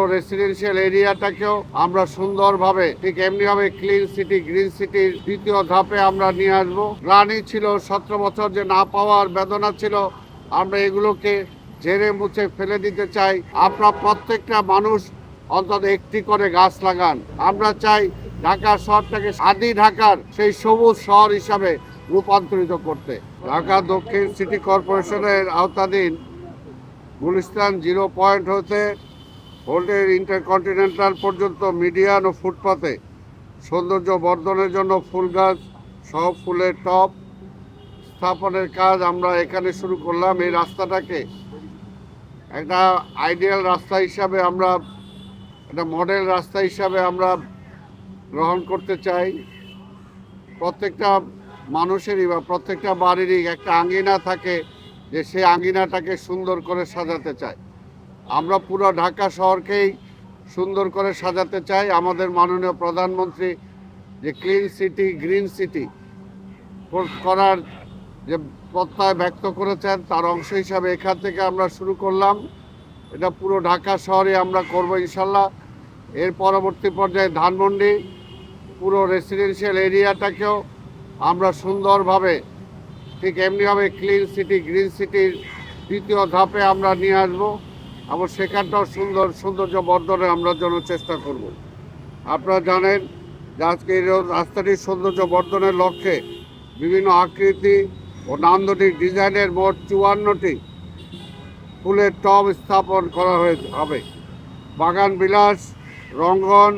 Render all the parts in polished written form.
পুরো রেসিডেন্সিয়াল এরিয়াটাকেও আমরা সুন্দরভাবে ঠিক এমনিভাবে ক্লিন সিটি গ্রিন সিটির দ্বিতীয় ধাপে আমরা নিয়ে আসবো। গ্লানি ছিল 17 বছর যে না পাওয়ার বেদনা ছিল, আমরা এগুলোকে ঝেড়ে মুছে ফেলে দিতে চাই। আপনারা প্রত্যেকটা মানুষ অন্তত একটি করে গাছ লাগান। আমরা চাই ঢাকা শহরটাকে আদি ঢাকার সেই সবুজ শহর হিসাবে রূপান্তরিত করতে। ঢাকা দক্ষিণ সিটি কর্পোরেশনের আওতাধীন গুলিস্তান 0 পয়েন্ট হতে হোল্ডের ইন্টারকন্টিনেন্টাল পর্যন্ত মিডিয়ান ও ফুটপাতে সৌন্দর্য বর্ধনের জন্য ফুল গাছ সহ ফুলের টব স্থাপনের কাজ আমরা এখানে শুরু করলাম। এই রাস্তাটাকে একটা আইডিয়াল রাস্তা হিসাবে আমরা একটা মডেল রাস্তা হিসাবে আমরা গ্রহণ করতে চাই। প্রত্যেকটা মানুষেরই বা প্রত্যেকটা বাড়িরই একটা আঙ্গিনা থাকে, যে সেই আঙ্গিনাটাকে সুন্দর করে সাজাতে চায়। আমরা পুরো ঢাকা শহরকেই সুন্দর করে সাজাতে চাই। আমাদের মাননীয় প্রধানমন্ত্রী যে ক্লিন সিটি গ্রিন সিটি করার যে প্রত্যয় ব্যক্ত করেছেন, তার অংশ হিসাবে এখান থেকে আমরা শুরু করলাম। এটা পুরো ঢাকা শহরে আমরা করব ইনশাল্লাহ। এর পরবর্তী পর্যায়ে ধানমন্ডি পুরো রেসিডেন্সিয়াল এরিয়াটাকেও আমরা সুন্দরভাবে ঠিক এমনিভাবে ক্লিন সিটি গ্রিন সিটির দ্বিতীয় ধাপে আমরা নিয়ে আসবো এবং সেখানটাও সৌন্দর্য বর্ধনে আমরা জন্য চেষ্টা করব। আপনারা জানেন যে আজকে এই রাস্তাটির সৌন্দর্য বর্ধনের লক্ষ্যে বিভিন্ন আকৃতি ও নান্দনিক ডিজাইনের মোট 54টি ফুলের টব স্থাপন করা হবে। বাগান বিলাস, রঙ্গন,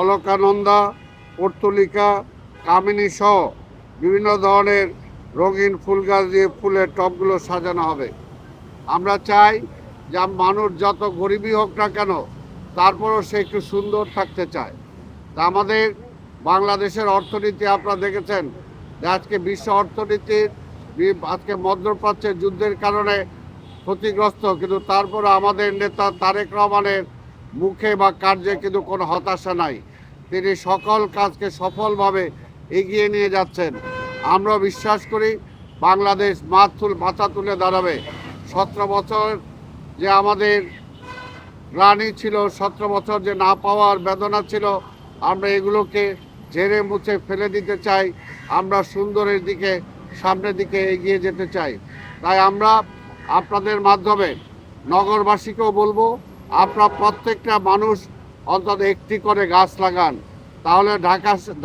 অলকানন্দা, পর্তুলিকা, কামিনী সহ বিভিন্ন ধরনের রঙিন ফুল গাছ দিয়ে ফুলের টবগুলো সাজানো হবে। আমরা চাই যে মানুষ যত গরিবই হোক না কেন, তারপরও সে একটু সুন্দর থাকতে চায়। তা আমাদের বাংলাদেশের অর্থনীতি আপনারা দেখেছেন যে আজকে বিশ্ব অর্থনীতির আজকে মধ্যপ্রাচ্যের যুদ্ধের কারণে ক্ষতিগ্রস্ত, কিন্তু তারপরে আমাদের নেতা তারেক রহমানের মুখে বা কার্যে কিন্তু কোনো হতাশা নাই। তিনি সকল কাজকে সফলভাবে এগিয়ে নিয়ে যাচ্ছেন। আমরা বিশ্বাস করি বাংলাদেশ মাথা তুলে দাঁড়াবে। 17 বছর যে আমাদের গ্লানি ছিল, 17 বছর যে না পাওয়ার বেদনা ছিল, আমরা এগুলোকে ঝেড়ে মুছে ফেলে দিতে চাই। আমরা সুন্দরের দিকে সামনের দিকে এগিয়ে যেতে চাই। তাই আমরা আপনাদের মাধ্যমে নগরবাসীকেও বলবো, আপনারা প্রত্যেকটা মানুষ অন্তত একটি করে গাছ লাগান। তাহলে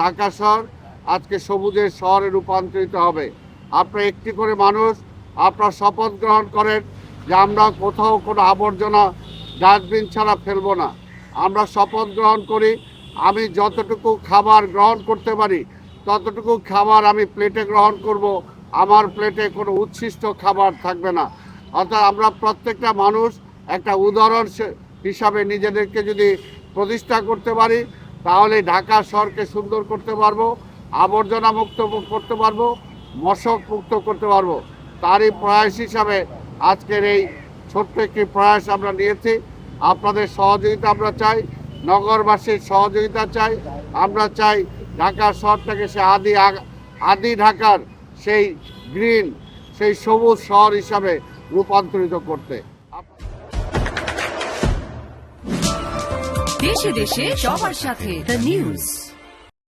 ঢাকা শহর আজকে সবুজের শহরে রূপান্তরিত হবে। আপনারা একটি করে মানুষ আপনারা শপথ গ্রহণ করেন যে আমরা কোথাও কোনো আবর্জনা ডাস্টবিন ছাড়া ফেলবো না। আমরা শপথ গ্রহণ করি আমি যতটুকু খাবার গ্রহণ করতে পারি ততটুকু খাবার আমি প্লেটে গ্রহণ করব, আমার প্লেটে কোনো উচ্ছিষ্ট খাবার থাকবে না। অর্থাৎ আমরা প্রত্যেকটা মানুষ একটা উদাহরণ হিসাবে নিজেদেরকে যদি প্রতিষ্ঠা করতে পারি, তাহলে ঢাকা শহরকে সুন্দর করতে পারবো, আবর্জনা মুক্ত করতে পারবো, মশক মুক্ত করতে পারবো। তারই প্রয়াস হিসাবে আজকের এই ছোট্ট একটি প্রয়াস আমরা নিয়েছি। আপনাদের সহযোগিতা আমরা চাই, নগরবাসীর সহযোগিতা চাই। আমরা চাই ঢাকা শহরটাকে সে আদি ঢাকার সেই গ্রিন সেই সবুজ শহর হিসাবে রূপান্তরিত করতে। দেশে দেশে সবার সাথে দ্য নিউজ।